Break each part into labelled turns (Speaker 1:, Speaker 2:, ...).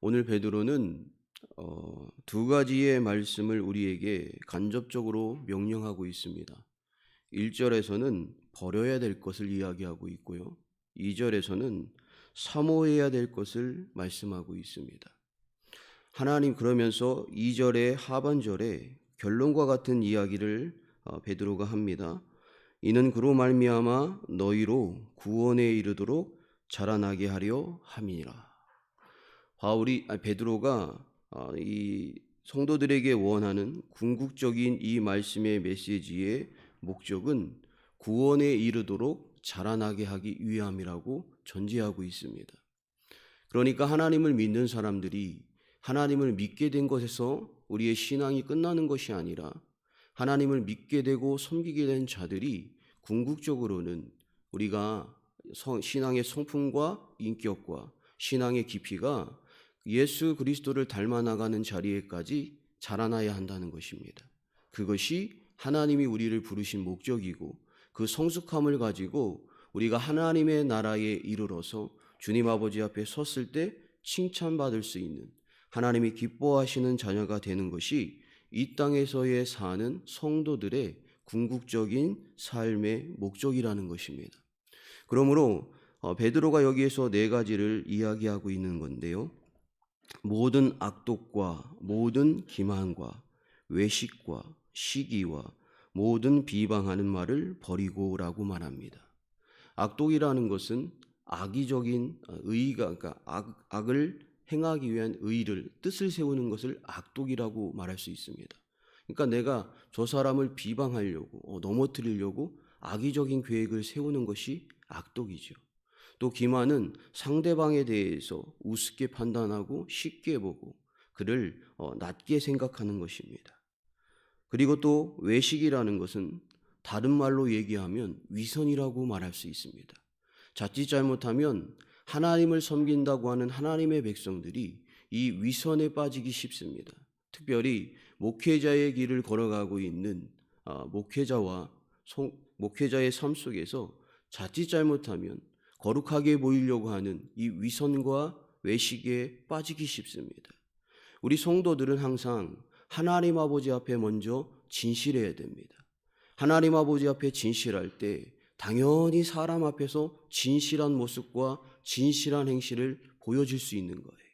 Speaker 1: 오늘 베드로는 두 가지의 말씀을 우리에게 간접적으로 명령하고 있습니다. 1절에서는 버려야 될 것을 이야기하고 있고요. 2절에서는 사모해야 될 것을 말씀하고 있습니다. 하나님 그러면서 2절의 하반절에 결론과 같은 이야기를 베드로가 합니다. 이는 그로 말미암아 너희로 구원에 이르도록 자라나게 하려 함이니라. 베드로가 이 성도들에게 원하는 궁극적인 이 말씀의 메시지의 목적은 구원에 이르도록 자라나게 하기 위함이라고 전제하고 있습니다. 그러니까 하나님을 믿는 사람들이 하나님을 믿게 된 것에서 우리의 신앙이 끝나는 것이 아니라 하나님을 믿게 되고 섬기게 된 자들이 궁극적으로는 우리가 신앙의 성품과 인격과 신앙의 깊이가 예수 그리스도를 닮아 나가는 자리에까지 자라나야 한다는 것입니다. 그것이 하나님이 우리를 부르신 목적이고 그 성숙함을 가지고 우리가 하나님의 나라에 이르러서 주님 아버지 앞에 섰을 때 칭찬받을 수 있는 하나님이 기뻐하시는 자녀가 되는 것이 이 땅에서의 사는 성도들의 궁극적인 삶의 목적이라는 것입니다. 그러므로 베드로가 여기에서 네 가지를 이야기하고 있는 건데요. 모든 악독과 모든 기만과 외식과 시기와 모든 비방하는 말을 버리고라고 말합니다. 악독이라는 것은 악의적인 그러니까 악을 행하기 위한 뜻을 세우는 것을 악독이라고 말할 수 있습니다. 그러니까 내가 저 사람을 비방하려고 넘어뜨리려고 악의적인 계획을 세우는 것이 악독이죠. 또 기만은 상대방에 대해서 우습게 판단하고 쉽게 보고 그를 낮게 생각하는 것입니다. 그리고 또 외식이라는 것은 다른 말로 얘기하면 위선이라고 말할 수 있습니다. 자칫 잘못하면 하나님을 섬긴다고 하는 하나님의 백성들이 이 위선에 빠지기 쉽습니다. 특별히 목회자의 길을 걸어가고 있는 목회자의 삶 속에서 자칫 잘못하면 거룩하게 보이려고 하는 이 위선과 외식에 빠지기 쉽습니다. 우리 성도들은 항상 하나님 아버지 앞에 먼저 진실해야 됩니다. 하나님 아버지 앞에 진실할 때 당연히 사람 앞에서 진실한 모습과 진실한 행실을 보여줄 수 있는 거예요.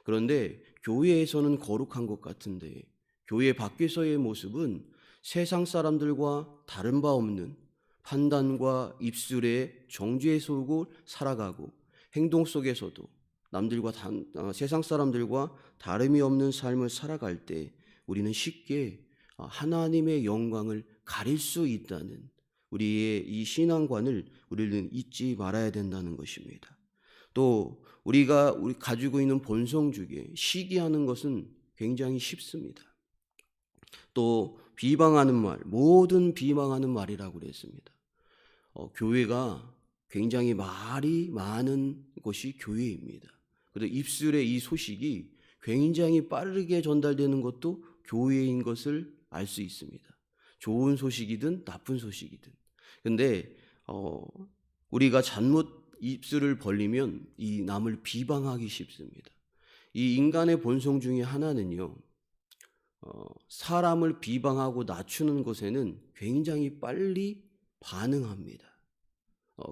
Speaker 1: 그런데 교회에서는 거룩한 것 같은데 교회 밖에서의 모습은 세상 사람들과 다른 바 없는 판단과 입술에 정죄에 속고 살아가고 행동 속에서도 세상 사람들과 다름이 없는 삶을 살아갈 때 우리는 쉽게 하나님의 영광을 가릴 수 있다는 우리의 이 신앙관을 우리는 잊지 말아야 된다는 것입니다. 또 우리가 가지고 있는 본성 중에 시기하는 것은 굉장히 쉽습니다. 또 비방하는 말, 모든 비방하는 말이라고 그랬습니다. 교회가 굉장히 말이 많은 곳이 교회입니다. 그래서 입술에 이 소식이 굉장히 빠르게 전달되는 것도 교회인 것을 알 수 있습니다. 좋은 소식이든 나쁜 소식이든. 근데 우리가 잘못 입술을 벌리면 이 남을 비방하기 쉽습니다. 이 인간의 본성 중에 하나는요. 사람을 비방하고 낮추는 것에는 굉장히 빨리 반응합니다.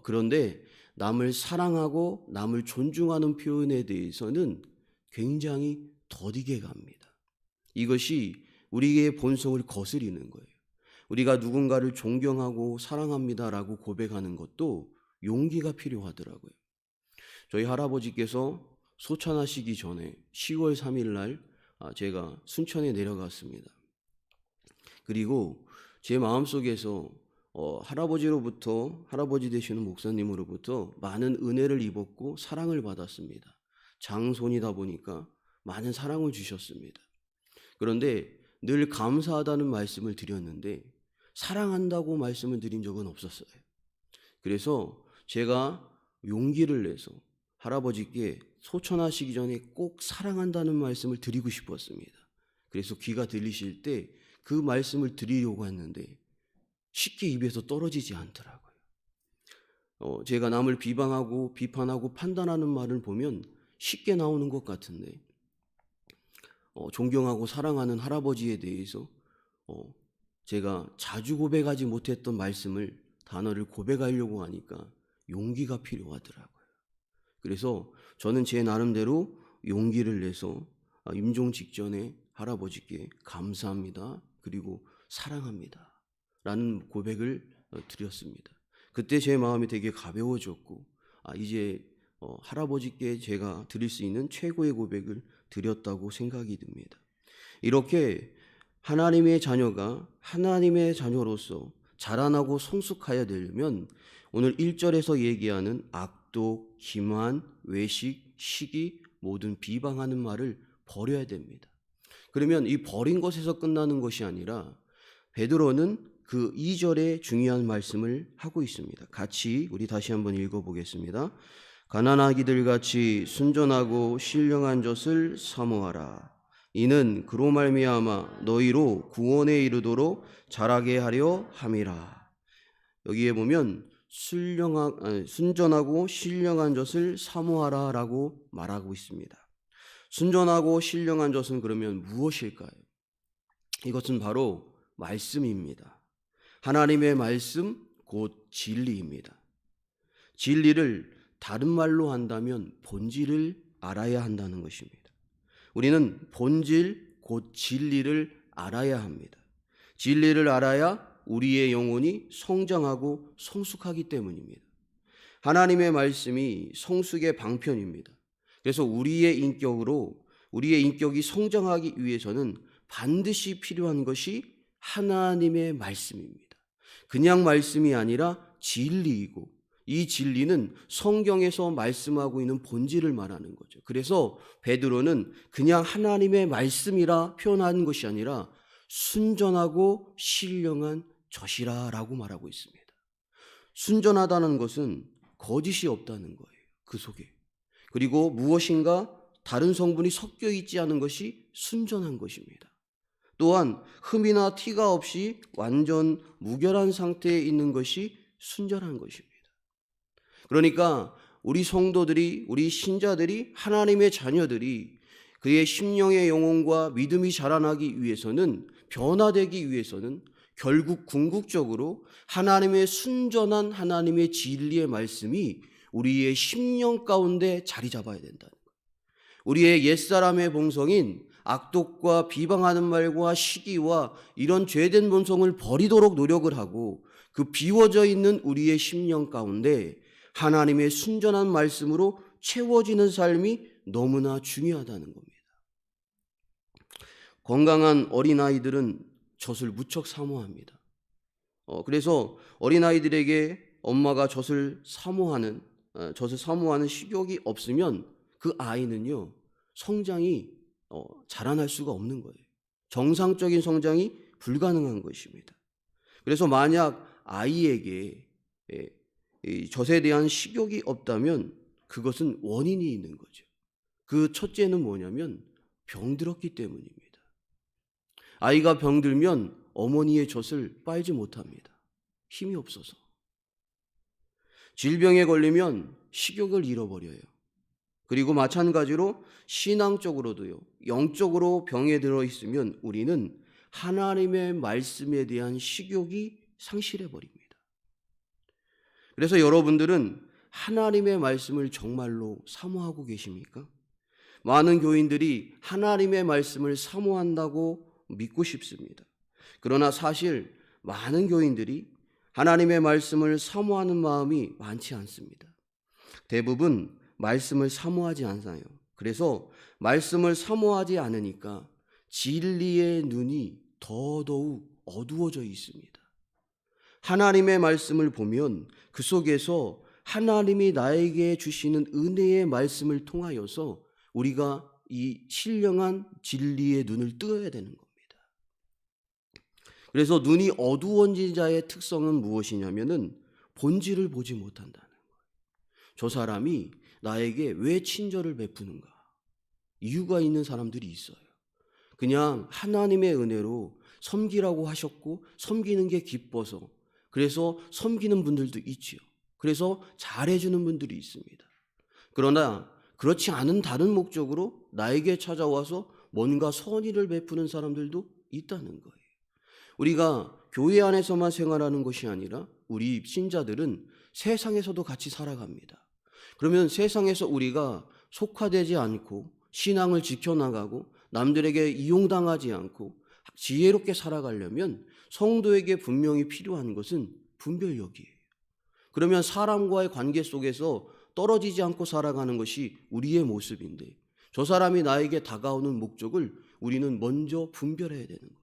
Speaker 1: 그런데 남을 사랑하고 남을 존중하는 표현에 대해서는 굉장히 더디게 갑니다. 이것이 우리의 본성을 거스리는 거예요. 우리가 누군가를 존경하고 사랑합니다라고 고백하는 것도 용기가 필요하더라고요. 저희 할아버지께서 소천하시기 전에 10월 3일 날 제가 순천에 내려갔습니다. 그리고 제 마음속에서 할아버지 되시는 목사님으로부터 많은 은혜를 입었고 사랑을 받았습니다. 장손이다 보니까 많은 사랑을 주셨습니다. 그런데 늘 감사하다는 말씀을 드렸는데 사랑한다고 말씀을 드린 적은 없었어요. 그래서 제가 용기를 내서 할아버지께 소천하시기 전에 꼭 사랑한다는 말씀을 드리고 싶었습니다. 그래서 귀가 들리실 때 그 말씀을 드리려고 했는데 쉽게 입에서 떨어지지 않더라고요. 제가 남을 비방하고 비판하고 판단하는 말을 보면 쉽게 나오는 것 같은데 존경하고 사랑하는 할아버지에 대해서 제가 자주 고백하지 못했던 말씀을 단어를 고백하려고 하니까 용기가 필요하더라고요. 그래서 저는 제 나름대로 용기를 내서 임종 직전에 할아버지께 감사합니다. 그리고 사랑합니다. 라는 고백을 드렸습니다. 그때 제 마음이 되게 가벼워졌고 이제 할아버지께 제가 드릴 수 있는 최고의 고백을 드렸다고 생각이 듭니다. 이렇게 하나님의 자녀가 하나님의 자녀로서 자라나고 성숙하여야 되려면 오늘 1절에서 얘기하는 악독, 기만, 외식, 시기, 모든 비방하는 말을 버려야 됩니다. 그러면 이 버린 것에서 끝나는 것이 아니라 베드로는 그 2절에 중요한 말씀을 하고 있습니다. 같이 우리 다시 한번 읽어보겠습니다. 가난하기들 같이 순전하고 신령한 젖을 사모하라. 이는 그로 말미암아 너희로 구원에 이르도록 자라게 하려 함이라. 여기에 보면 순전하고 신령한 젖을 사모하라 라고 말하고 있습니다. 순전하고 신령한 젖은 그러면 무엇일까요? 이것은 바로 말씀입니다. 하나님의 말씀 곧 진리입니다. 진리를 다른 말로 한다면 본질을 알아야 한다는 것입니다. 우리는 본질 곧 진리를 알아야 합니다. 진리를 알아야 우리의 영혼이 성장하고 성숙하기 때문입니다. 하나님의 말씀이 성숙의 방편입니다. 그래서 우리의 인격이 성장하기 위해서는 반드시 필요한 것이 하나님의 말씀입니다. 그냥 말씀이 아니라 진리이고 이 진리는 성경에서 말씀하고 있는 본질을 말하는 거죠. 그래서 베드로는 그냥 하나님의 말씀이라 표현하는 것이 아니라 순전하고 신령한 젖이라라고 말하고 있습니다. 순전하다는 것은 거짓이 없다는 거예요. 그 속에. 그리고 무엇인가 다른 성분이 섞여 있지 않은 것이 순전한 것입니다. 또한 흠이나 티가 없이 완전 무결한 상태에 있는 것이 순전한 것입니다. 그러니까 우리 성도들이, 우리 신자들이, 하나님의 자녀들이 그의 심령의 영혼과 믿음이 자라나기 위해서는, 변화되기 위해서는 결국 궁극적으로 하나님의 순전한 하나님의 진리의 말씀이 우리의 심령 가운데 자리 잡아야 된다는 거예요. 우리의 옛사람의 본성인 악독과 비방하는 말과 시기와 이런 죄된 본성을 버리도록 노력을 하고 그 비워져 있는 우리의 심령 가운데 하나님의 순전한 말씀으로 채워지는 삶이 너무나 중요하다는 겁니다. 건강한 어린아이들은 젖을 무척 사모합니다. 그래서 어린아이들에게 엄마가 젖을 사모하는 식욕이 없으면 그 아이는요, 성장이 자라날 수가 없는 거예요. 정상적인 성장이 불가능한 것입니다. 그래서 만약 아이에게 이 젖에 대한 식욕이 없다면 그것은 원인이 있는 거죠. 그 첫째는 뭐냐면 병들었기 때문입니다. 아이가 병들면 어머니의 젖을 빨지 못합니다. 힘이 없어서. 질병에 걸리면 식욕을 잃어버려요. 그리고 마찬가지로 신앙적으로도요, 영적으로 병에 들어 있으면 우리는 하나님의 말씀에 대한 식욕이 상실해 버립니다. 그래서 여러분들은 하나님의 말씀을 정말로 사모하고 계십니까? 많은 교인들이 하나님의 말씀을 사모한다고 믿고 싶습니다. 그러나 사실 많은 교인들이 하나님의 말씀을 사모하는 마음이 많지 않습니다. 대부분 말씀을 사모하지 않아요. 그래서 말씀을 사모하지 않으니까 진리의 눈이 더더욱 어두워져 있습니다. 하나님의 말씀을 보면 그 속에서 하나님이 나에게 주시는 은혜의 말씀을 통하여서 우리가 이 신령한 진리의 눈을 뜨어야 되는 겁니다. 그래서 눈이 어두워진 자의 특성은 무엇이냐면은 본질을 보지 못한다는 거예요. 저 사람이 나에게 왜 친절을 베푸는가? 이유가 있는 사람들이 있어요. 그냥 하나님의 은혜로 섬기라고 하셨고 섬기는 게 기뻐서 그래서 섬기는 분들도 있지요. 그래서 잘해주는 분들이 있습니다. 그러나 그렇지 않은 다른 목적으로 나에게 찾아와서 뭔가 선의를 베푸는 사람들도 있다는 거예요. 우리가 교회 안에서만 생활하는 것이 아니라 우리 신자들은 세상에서도 같이 살아갑니다. 그러면 세상에서 우리가 속화되지 않고 신앙을 지켜나가고 남들에게 이용당하지 않고 지혜롭게 살아가려면 성도에게 분명히 필요한 것은 분별력이에요. 그러면 사람과의 관계 속에서 떨어지지 않고 살아가는 것이 우리의 모습인데, 저 사람이 나에게 다가오는 목적을 우리는 먼저 분별해야 되는 겁니다.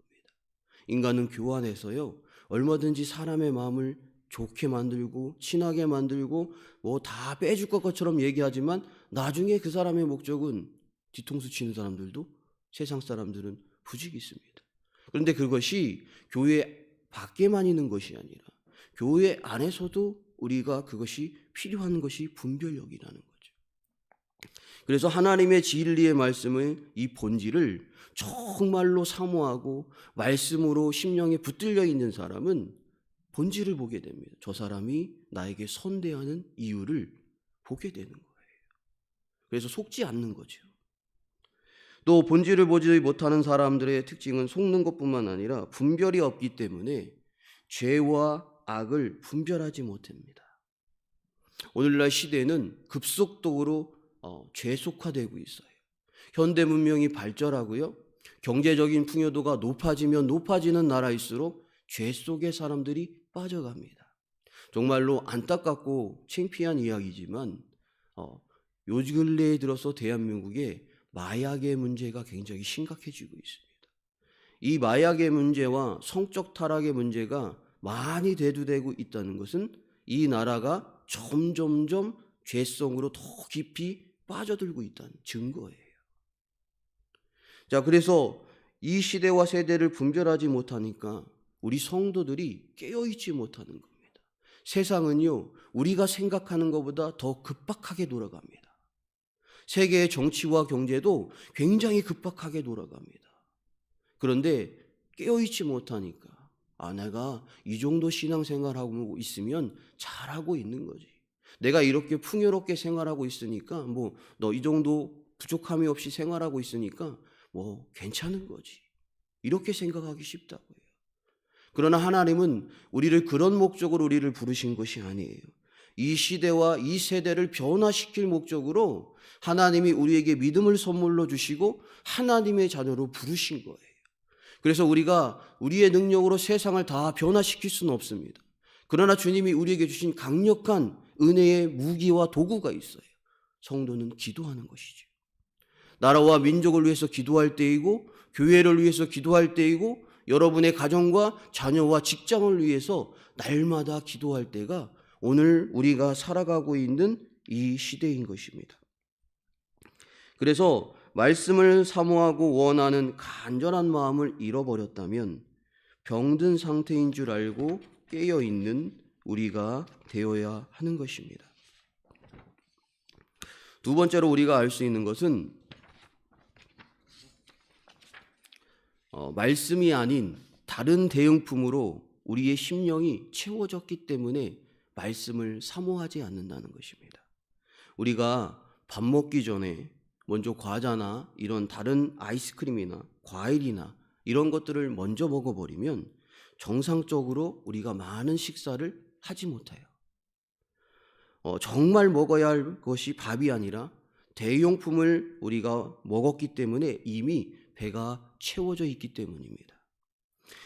Speaker 1: 인간은 교환해서요, 얼마든지 사람의 마음을 좋게 만들고 친하게 만들고 뭐 다 빼줄 것처럼 얘기하지만 나중에 그 사람의 목적은 뒤통수 치는 사람들도, 세상 사람들은 부직이 있습니다. 그런데 그것이 교회 밖에만 있는 것이 아니라 교회 안에서도 우리가 그것이 필요한 것이 분별력이라는 거죠. 그래서 하나님의 진리의 말씀의 이 본질을 정말로 사모하고 말씀으로 심령에 붙들려 있는 사람은 본질을 보게 됩니다. 저 사람이 나에게 선대하는 이유를 보게 되는 거예요. 그래서 속지 않는 거죠. 또 본질을 보지 못하는 사람들의 특징은 속는 것뿐만 아니라 분별이 없기 때문에 죄와 악을 분별하지 못합니다. 오늘날 시대는 급속도로 죄속화되고 있어요. 현대 문명이 발전하고요, 경제적인 풍요도가 높아지면 높아지는 나라일수록 죄 속에 사람들이 빠져갑니다. 정말로 안타깝고 창피한 이야기지만 요 근래에 들어서 대한민국에 마약의 문제가 굉장히 심각해지고 있습니다. 이 마약의 문제와 성적 타락의 문제가 많이 대두되고 있다는 것은 이 나라가 점점점 죄성으로 더 깊이 빠져들고 있다는 증거예요. 자, 그래서 이 시대와 세대를 분별하지 못하니까 우리 성도들이 깨어있지 못하는 겁니다. 세상은요, 우리가 생각하는 것보다 더 급박하게 돌아갑니다. 세계의 정치와 경제도 굉장히 급박하게 돌아갑니다. 그런데 깨어있지 못하니까 내가 이 정도 신앙생활하고 있으면 잘하고 있는 거지. 내가 이렇게 풍요롭게 생활하고 있으니까 너 이 정도 부족함이 없이 생활하고 있으니까 괜찮은 거지. 이렇게 생각하기 쉽다고요. 그러나 하나님은 우리를 그런 목적으로 우리를 부르신 것이 아니에요. 이 시대와 이 세대를 변화시킬 목적으로 하나님이 우리에게 믿음을 선물로 주시고 하나님의 자녀로 부르신 거예요. 그래서 우리가 우리의 능력으로 세상을 다 변화시킬 수는 없습니다. 그러나 주님이 우리에게 주신 강력한 은혜의 무기와 도구가 있어요. 성도는 기도하는 것이죠. 나라와 민족을 위해서 기도할 때이고, 교회를 위해서 기도할 때이고, 여러분의 가정과 자녀와 직장을 위해서 날마다 기도할 때가 오늘 우리가 살아가고 있는 이 시대인 것입니다. 그래서 말씀을 사모하고 원하는 간절한 마음을 잃어버렸다면 병든 상태인 줄 알고 깨어있는 우리가 되어야 하는 것입니다. 두 번째로 우리가 알 수 있는 것은 말씀이 아닌 다른 대응품으로 우리의 심령이 채워졌기 때문에 말씀을 사모하지 않는다는 것입니다. 우리가 밥 먹기 전에 먼저 과자나 이런 다른 아이스크림이나 과일이나 이런 것들을 먼저 먹어버리면 정상적으로 우리가 많은 식사를 하지 못해요. 정말 먹어야 할 것이 밥이 아니라 대용품을 우리가 먹었기 때문에 이미 배가 채워져 있기 때문입니다.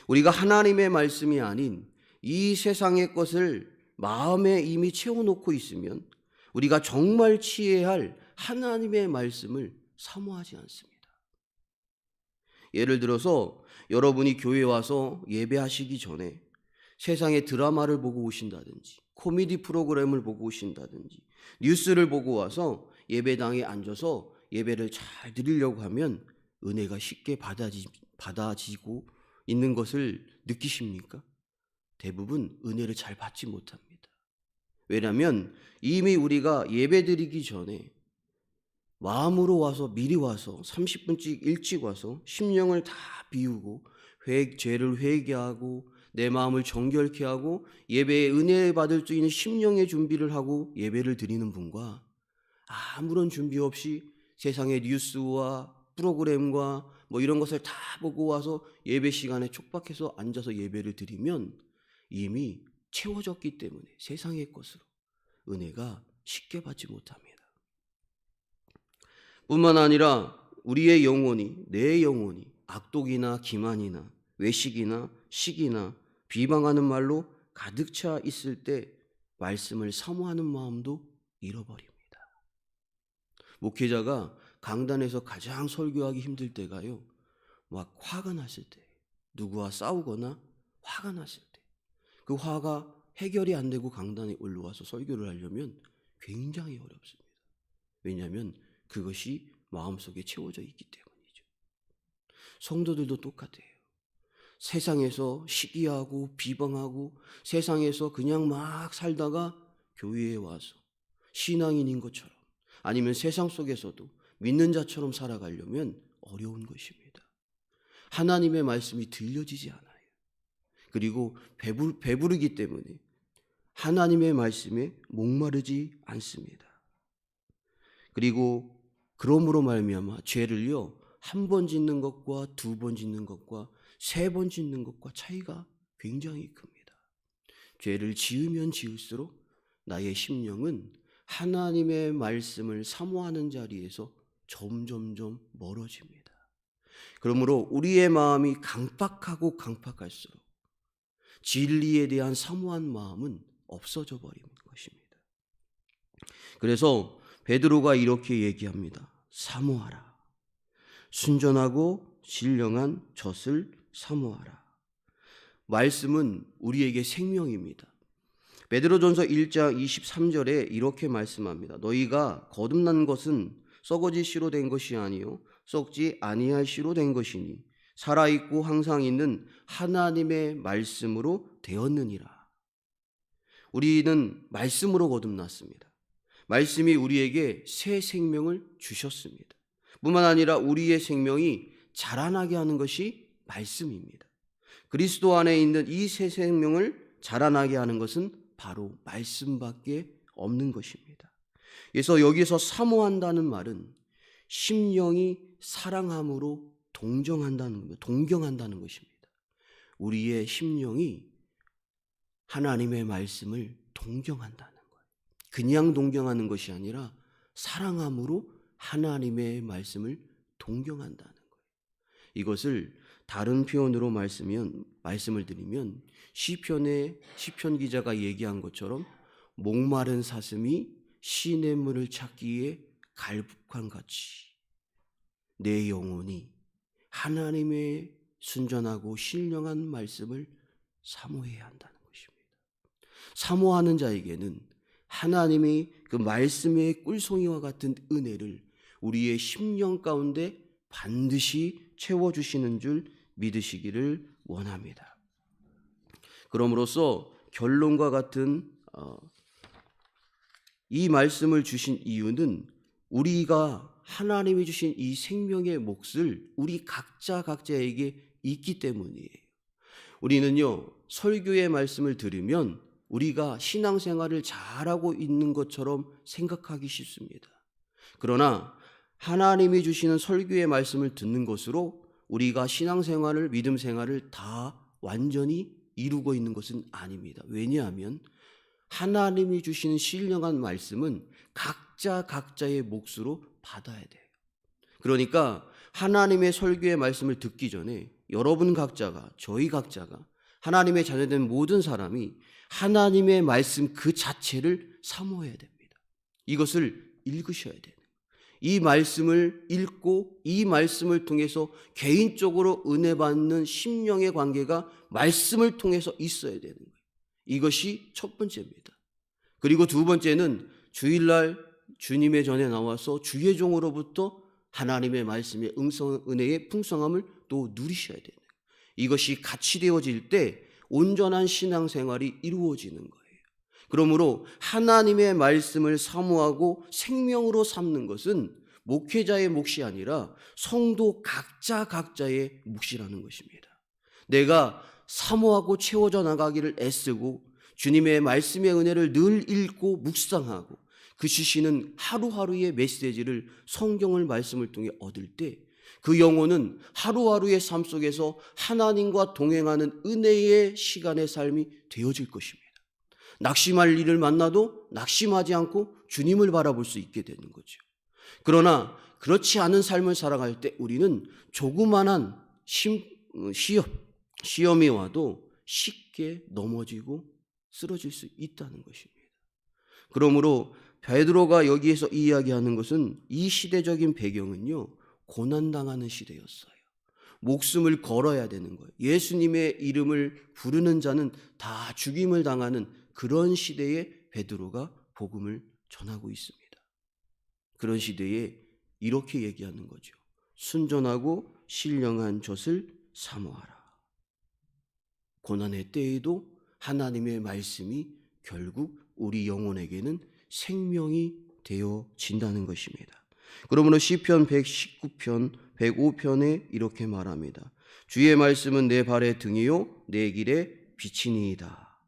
Speaker 1: 우리가 하나님의 말씀이 아닌 이 세상의 것을 마음에 이미 채워놓고 있으면 우리가 정말 취해야 할 하나님의 말씀을 사모하지 않습니다. 예를 들어서 여러분이 교회에 와서 예배하시기 전에 세상의 드라마를 보고 오신다든지 코미디 프로그램을 보고 오신다든지 뉴스를 보고 와서 예배당에 앉아서 예배를 잘 드리려고 하면 은혜가 쉽게 받아지고 있는 것을 느끼십니까? 대부분 은혜를 잘 받지 못합니다. 왜냐하면 이미 우리가 예배 드리기 전에 마음으로 와서 미리 와서 30분씩 일찍 와서 심령을 다 비우고 죄를 회개하고 내 마음을 정결케 하고 예배에 은혜 받을 수 있는 심령의 준비를 하고 예배를 드리는 분과 아무런 준비 없이 세상의 뉴스와 프로그램과 뭐 이런 것을 다 보고 와서 예배 시간에 촉박해서 앉아서 예배를 드리면 이미 채워졌기 때문에 세상의 것으로 은혜가 쉽게 받지 못합니다. 뿐만 아니라 우리의 영혼이, 내 영혼이 악독이나 기만이나 외식이나 시기나 비방하는 말로 가득 차 있을 때 말씀을 사모하는 마음도 잃어버립니다. 목회자가 강단에서 가장 설교하기 힘들 때가요, 막 화가 났을 때, 누구와 싸우거나 화가 났을 때, 그 화가 해결이 안 되고 강단에 올라와서 설교를 하려면 굉장히 어렵습니다. 왜냐하면 그것이 마음속에 채워져 있기 때문이죠. 성도들도 똑같아요. 세상에서 시기하고 비방하고 세상에서 그냥 막 살다가 교회에 와서 신앙인인 것처럼 아니면 세상 속에서도 믿는 자처럼 살아가려면 어려운 것입니다. 하나님의 말씀이 들려지지 않아요. 그리고 배부르기 때문에 하나님의 말씀에 목마르지 않습니다. 그리고 그러므로 말미암아 죄를요, 한 번 짓는 것과 두 번 짓는 것과 세 번 짓는 것과 차이가 굉장히 큽니다. 죄를 지으면 지을수록 나의 심령은 하나님의 말씀을 사모하는 자리에서 점점점 멀어집니다. 그러므로 우리의 마음이 강팍하고 강팍할수록 진리에 대한 사모한 마음은 없어져 버리는 것입니다. 그래서 베드로가 이렇게 얘기합니다. 사모하라. 순전하고 신령한 젖을 사모하라. 말씀은 우리에게 생명입니다. 베드로전서 1장 23절에 이렇게 말씀합니다. 너희가 거듭난 것은 썩어질 씨로 된 것이 아니요 썩지 아니할 씨로 된 것이니 살아있고 항상 있는 하나님의 말씀으로 되었느니라. 우리는 말씀으로 거듭났습니다. 말씀이 우리에게 새 생명을 주셨습니다. 뿐만 아니라 우리의 생명이 자라나게 하는 것이 말씀입니다. 그리스도 안에 있는 이 새 생명을 자라나게 하는 것은 바로 말씀밖에 없는 것입니다. 그래서 여기서 사모한다는 말은 심령이 사랑함으로 동경한다는 것입니다. 우리의 심령이 하나님의 말씀을 동경한다는 거예요. 그냥 동경하는 것이 아니라 사랑함으로 하나님의 말씀을 동경한다는 거예요. 이것을 다른 표현으로 말씀을 드리면 시편 기자가 얘기한 것처럼 목마른 사슴이 시냇물을 찾기에 갈북한 같이 내 영혼이 하나님의 순전하고 신령한 말씀을 사모해야 한다는 것입니다. 사모하는 자에게는 하나님이 그 말씀의 꿀송이와 같은 은혜를 우리의 심령 가운데 반드시 채워주시는 줄 믿으시기를 원합니다. 그럼으로써 결론과 같은 이 말씀을 주신 이유는 우리가 하나님이 주신 이 생명의 몫을 우리 각자에게 있기 때문이에요. 우리는요, 설교의 말씀을 들으면 우리가 신앙생활을 잘하고 있는 것처럼 생각하기 쉽습니다. 그러나 하나님이 주시는 설교의 말씀을 듣는 것으로 우리가 신앙생활을, 믿음생활을 다 완전히 이루고 있는 것은 아닙니다. 왜냐하면 하나님이 주시는 신령한 말씀은 각자의 몫으로 받아야 돼요. 그러니까 하나님의 설교의 말씀을 듣기 전에 여러분 각자가, 저희 각자가, 하나님의 자녀된 모든 사람이 하나님의 말씀 그 자체를 사모해야 됩니다. 이것을 읽으셔야 돼요. 이 말씀을 읽고 이 말씀을 통해서 개인적으로 은혜 받는 심령의 관계가 말씀을 통해서 있어야 되는 거예요. 이것이 첫 번째입니다. 그리고 두 번째는 주일날 주님의 전에 나와서 주의 종으로부터 하나님의 말씀의 은혜의 풍성함을 또 누리셔야 되는 거예요. 이것이 같이 되어질 때 온전한 신앙생활이 이루어지는 거예요. 그러므로 하나님의 말씀을 사모하고 생명으로 삼는 것은 목회자의 몫이 아니라 성도 각자의 몫이라는 것입니다. 내가 사모하고 채워져 나가기를 애쓰고 주님의 말씀의 은혜를 늘 읽고 묵상하고 그 주시는 하루하루의 메시지를 성경을 말씀을 통해 얻을 때 그 영혼은 하루하루의 삶 속에서 하나님과 동행하는 은혜의 시간의 삶이 되어질 것입니다. 낙심할 일을 만나도 낙심하지 않고 주님을 바라볼 수 있게 되는 거죠. 그러나 그렇지 않은 삶을 살아갈 때 우리는 조그만한 시험이 와도 쉽게 넘어지고 쓰러질 수 있다는 것입니다. 그러므로 베드로가 여기에서 이야기하는 것은 이 시대적인 배경은요, 고난당하는 시대였어요. 목숨을 걸어야 되는 거예요. 예수님의 이름을 부르는 자는 다 죽임을 당하는 그런 시대에 베드로가 복음을 전하고 있습니다. 그런 시대에 이렇게 얘기하는 거죠. 순전하고 신령한 젖을 사모하라. 고난의 때에도 하나님의 말씀이 결국 우리 영혼에게는 생명이 되어진다는 것입니다. 그러므로 시편 119편 105편에 이렇게 말합니다. 주의 말씀은 내 발의 등이요 내 길의 빛이니이다.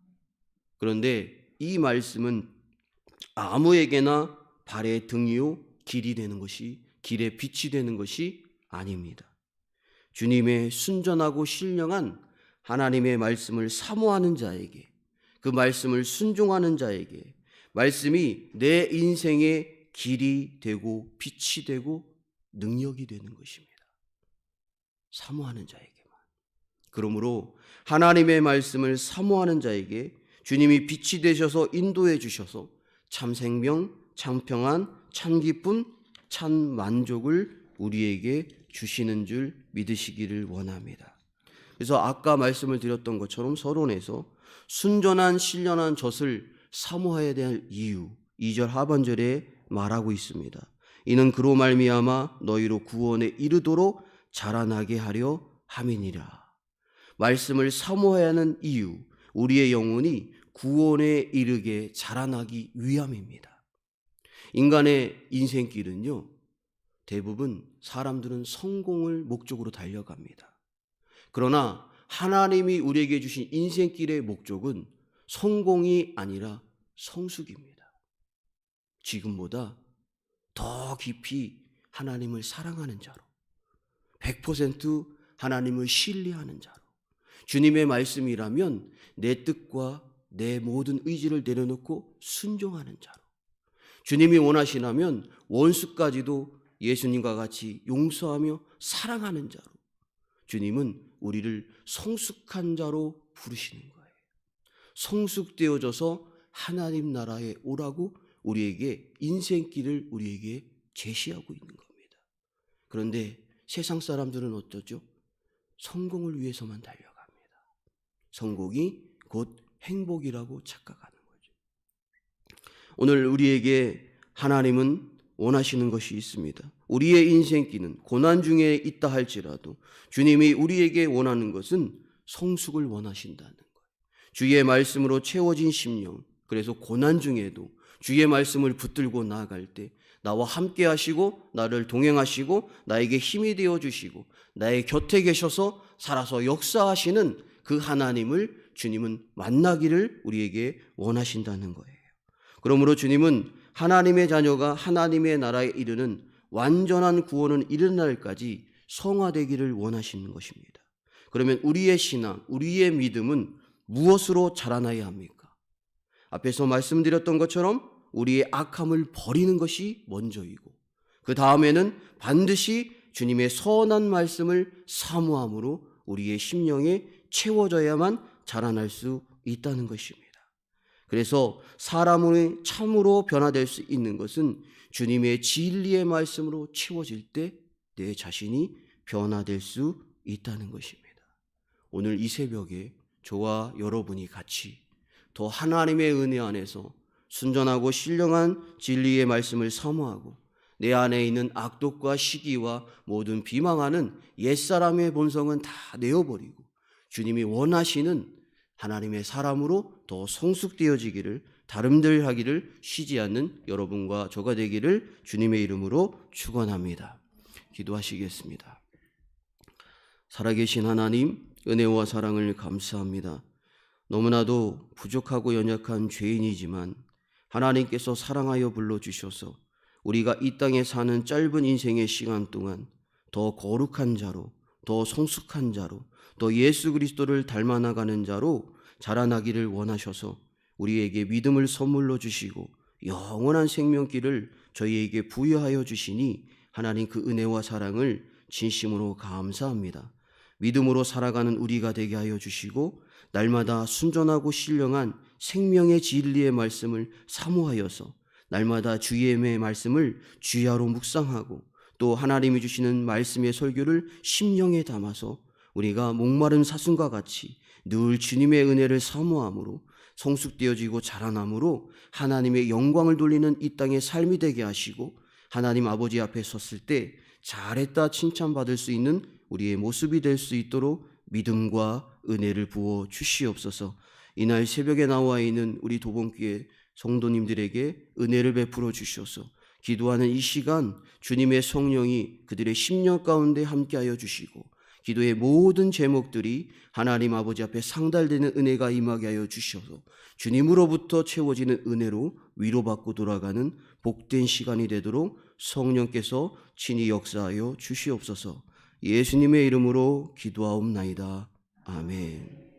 Speaker 1: 그런데 이 말씀은 아무에게나 발의 등이요 길이 되는 것이, 길의 빛이 되는 것이 아닙니다. 주님의 순전하고 신령한 하나님의 말씀을 사모하는 자에게, 그 말씀을 순종하는 자에게 말씀이 내 인생의 길이 되고 빛이 되고 능력이 되는 것입니다. 사모하는 자에게만. 그러므로 하나님의 말씀을 사모하는 자에게 주님이 빛이 되셔서 인도해 주셔서 참 생명, 참 평안, 참 기쁨, 참 만족을 우리에게 주시는 줄 믿으시기를 원합니다. 그래서 아까 말씀을 드렸던 것처럼 서론에서 순전한 신령한 젖을 사모해야 될 이유 2절 하반절에 말하고 있습니다. 이는 그로 말미암아 너희로 구원에 이르도록 자라나게 하려 함이니라. 말씀을 사모해야 하는 이유, 우리의 영혼이 구원에 이르게 자라나기 위함입니다. 인간의 인생길은요, 대부분 사람들은 성공을 목적으로 달려갑니다. 그러나 하나님이 우리에게 주신 인생길의 목적은 성공이 아니라 성숙입니다. 지금보다 더 깊이 하나님을 사랑하는 자로, 100% 하나님을 신뢰하는 자로, 주님의 말씀이라면 내 뜻과 내 모든 의지를 내려놓고 순종하는 자로, 주님이 원하시라면 원수까지도 예수님과 같이 용서하며 사랑하는 자로, 주님은 우리를 성숙한 자로 부르시는 거예요. 성숙되어져서 하나님 나라에 오라고 우리에게 인생길을 우리에게 제시하고 있는 겁니다. 그런데 세상 사람들은 어떠죠? 성공을 위해서만 달려갑니다. 성공이 곧 행복이라고 착각하는 거죠. 오늘 우리에게 하나님은 원하시는 것이 있습니다. 우리의 인생길은 고난 중에 있다 할지라도 주님이 우리에게 원하는 것은 성숙을 원하신다는 거예요. 주의 말씀으로 채워진 심령, 그래서 고난 중에도 주의 말씀을 붙들고 나아갈 때 나와 함께 하시고 나를 동행하시고 나에게 힘이 되어 주시고 나의 곁에 계셔서 살아서 역사하시는 그 하나님을 주님은 만나기를 우리에게 원하신다는 거예요. 그러므로 주님은 하나님의 자녀가 하나님의 나라에 이르는 완전한 구원은 이른 날까지 성화되기를 원하시는 것입니다. 그러면 우리의 신앙, 우리의 믿음은 무엇으로 자라나야 합니까? 앞에서 말씀드렸던 것처럼 우리의 악함을 버리는 것이 먼저이고, 그 다음에는 반드시 주님의 선한 말씀을 사모함으로 우리의 심령에 채워져야만 자라날 수 있다는 것입니다. 그래서 사람의 참으로 변화될 수 있는 것은 주님의 진리의 말씀으로 채워질 때 내 자신이 변화될 수 있다는 것입니다. 오늘 이 새벽에 저와 여러분이 같이 더 하나님의 은혜 안에서 순전하고 신령한 진리의 말씀을 사모하고 내 안에 있는 악독과 시기와 모든 비방하는 옛사람의 본성은 다 내어버리고 주님이 원하시는 하나님의 사람으로 더 성숙되어지기를, 다름들 하기를 쉬지 않는 여러분과 저가 되기를 주님의 이름으로 축원합니다. 기도하시겠습니다. 살아계신 하나님, 은혜와 사랑을 감사합니다. 너무나도 부족하고 연약한 죄인이지만 하나님께서 사랑하여 불러주셔서 우리가 이 땅에 사는 짧은 인생의 시간 동안 더 거룩한 자로, 더 성숙한 자로, 더 예수 그리스도를 닮아나가는 자로 자라나기를 원하셔서 우리에게 믿음을 선물로 주시고 영원한 생명길을 저희에게 부여하여 주시니 하나님 그 은혜와 사랑을 진심으로 감사합니다. 믿음으로 살아가는 우리가 되게 하여 주시고 날마다 순전하고 신령한 생명의 진리의 말씀을 사모하여서 날마다 주의 말씀을 주야로 묵상하고 또 하나님이 주시는 말씀의 설교를 심령에 담아서 우리가 목마른 사슴과 같이 늘 주님의 은혜를 사모함으로 성숙되어지고 자라남으로 하나님의 영광을 돌리는 이 땅의 삶이 되게 하시고 하나님 아버지 앞에 섰을 때 잘했다 칭찬받을 수 있는 우리의 모습이 될 수 있도록 믿음과 은혜를 부어 주시옵소서. 이날 새벽에 나와 있는 우리 도봉교회 성도님들에게 은혜를 베풀어 주셔서 기도하는 이 시간 주님의 성령이 그들의 심령 가운데 함께하여 주시고 기도의 모든 제목들이 하나님 아버지 앞에 상달되는 은혜가 임하게 하여 주셔서 주님으로부터 채워지는 은혜로 위로받고 돌아가는 복된 시간이 되도록 성령께서 친히 역사하여 주시옵소서. 예수님의 이름으로 기도하옵나이다. 아멘.